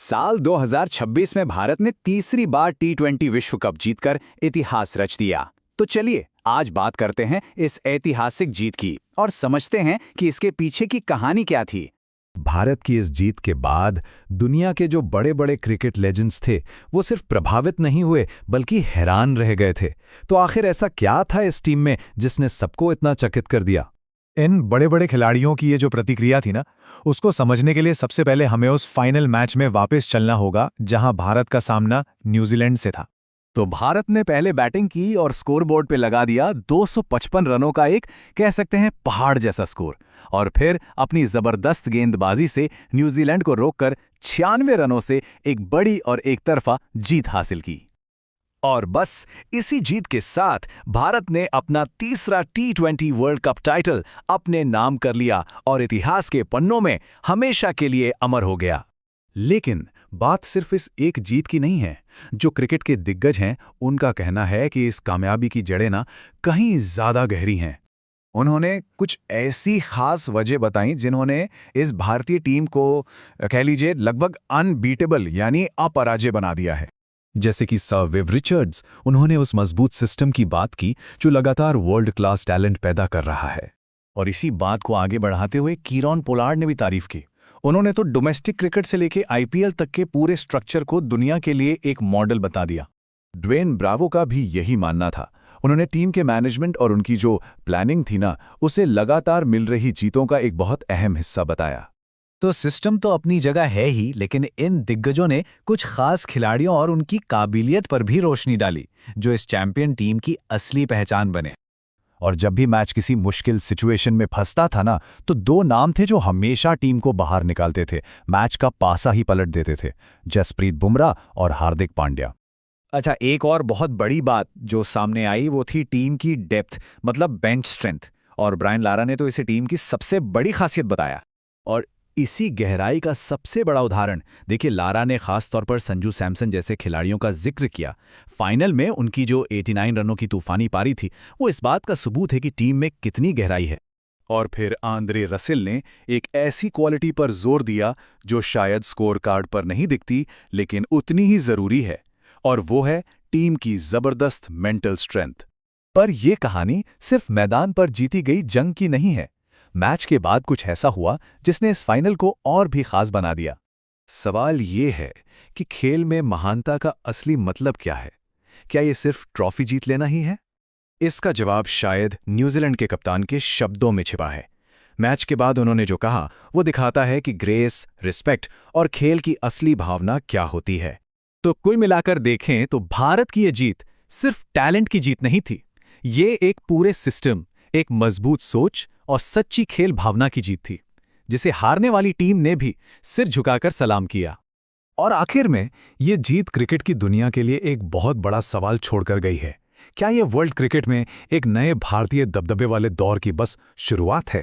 साल 2026 में भारत ने तीसरी बार टी20 विश्व कप जीतकर इतिहास रच दिया। तो चलिए आज बात करते हैं इस ऐतिहासिक जीत की और समझते हैं कि इसके पीछे की कहानी क्या थी। भारत की इस जीत के बाद दुनिया के जो बड़े बड़े क्रिकेट लेजेंड्स थे वो सिर्फ प्रभावित नहीं हुए बल्कि हैरान रह गए थे। तो आखिर ऐसा क्या था इस टीम में जिसने सबको इतना चकित कर दिया? इन बड़े बड़े खिलाड़ियों की ये जो प्रतिक्रिया थी ना, उसको समझने के लिए सबसे पहले हमें उस फाइनल मैच में वापस चलना होगा जहां भारत का सामना न्यूजीलैंड से था। तो भारत ने पहले बैटिंग की और स्कोरबोर्ड पे लगा दिया 255 रनों का एक कह सकते हैं पहाड़ जैसा स्कोर, और फिर अपनी जबरदस्त गेंदबाजी से न्यूजीलैंड को रोककर 96 रनों से एक बड़ी और एक तरफा जीत हासिल की। और बस इसी जीत के साथ भारत ने अपना तीसरा टी20 वर्ल्ड कप टाइटल अपने नाम कर लिया और इतिहास के पन्नों में हमेशा के लिए अमर हो गया। लेकिन बात सिर्फ इस एक जीत की नहीं है। जो क्रिकेट के दिग्गज हैं उनका कहना है कि इस कामयाबी की जड़ें ना कहीं ज्यादा गहरी हैं। उन्होंने कुछ ऐसी खास वजह बताई जिन्होंने इस भारतीय टीम को कह लीजिए लगभग अनबीटेबल यानी अपराजय बना दिया है। जैसे कि सर विव रिचर्ड्स, उन्होंने उस मजबूत सिस्टम की बात की जो लगातार वर्ल्ड क्लास टैलेंट पैदा कर रहा है। और इसी बात को आगे बढ़ाते हुए कीरॉन पोलार्ड ने भी तारीफ की। उन्होंने तो डोमेस्टिक क्रिकेट से लेकर आईपीएल तक के पूरे स्ट्रक्चर को दुनिया के लिए एक मॉडल बता दिया। ड्वेन ब्रावो का भी यही मानना था। उन्होंने टीम के मैनेजमेंट और उनकी जो प्लानिंग थी ना, उसे लगातार मिल रही जीतों का एक बहुत अहम हिस्सा बताया। तो सिस्टम तो अपनी जगह है ही, लेकिन इन दिग्गजों ने कुछ खास खिलाड़ियों और उनकी काबिलियत पर भी रोशनी डाली जो इस चैंपियन टीम की असली पहचान बने। और जब भी मैच किसी मुश्किल सिचुएशन में फंसता था ना, तो दो नाम थे जो हमेशा टीम को बाहर निकालते थे, मैच का पासा ही पलट देते थे: जसप्रीत बुमराह और हार्दिक पांड्या। अच्छा, एक और बहुत बड़ी बात जो सामने आई वो थी टीम की डेप्थ, मतलब बेंच स्ट्रेंथ। और ब्रायन लारा ने तो इसे टीम की सबसे बड़ी खासियत बताया। और इसी गहराई का सबसे बड़ा उदाहरण देखिए, लारा ने खास तौर पर संजू सैमसन जैसे खिलाड़ियों का जिक्र किया। फाइनल में उनकी जो 89 रनों की तूफानी पारी थी वो इस बात का सबूत है कि टीम में कितनी गहराई है। और फिर आंद्रे रसेल ने एक ऐसी क्वालिटी पर जोर दिया जो शायद स्कोर कार्ड पर नहीं दिखती लेकिन उतनी ही जरूरी है, और वो है टीम की जबरदस्त मेंटल स्ट्रेंथ। पर यह कहानी सिर्फ मैदान पर जीती गई जंग की नहीं है। मैच के बाद कुछ ऐसा हुआ जिसने इस फाइनल को और भी खास बना दिया। सवाल ये है कि खेल में महानता का असली मतलब क्या है? क्या ये सिर्फ ट्रॉफी जीत लेना ही है? इसका जवाब शायद न्यूजीलैंड के कप्तान के शब्दों में छिपा है। मैच के बाद उन्होंने जो कहा वो दिखाता है कि ग्रेस, रिस्पेक्ट और खेल की असली भावना क्या होती है। तो कुल मिलाकर देखें तो भारत की ये जीत सिर्फ टैलेंट की जीत नहीं थी, ये एक पूरे सिस्टम, एक मजबूत सोच और सच्ची खेल भावना की जीत थी, जिसे हारने वाली टीम ने भी सिर झुकाकर सलाम किया। और आखिर में ये जीत क्रिकेट की दुनिया के लिए एक बहुत बड़ा सवाल छोड़कर गई है। क्या ये वर्ल्ड क्रिकेट में एक नए भारतीय दबदबे वाले दौर की बस शुरुआत है?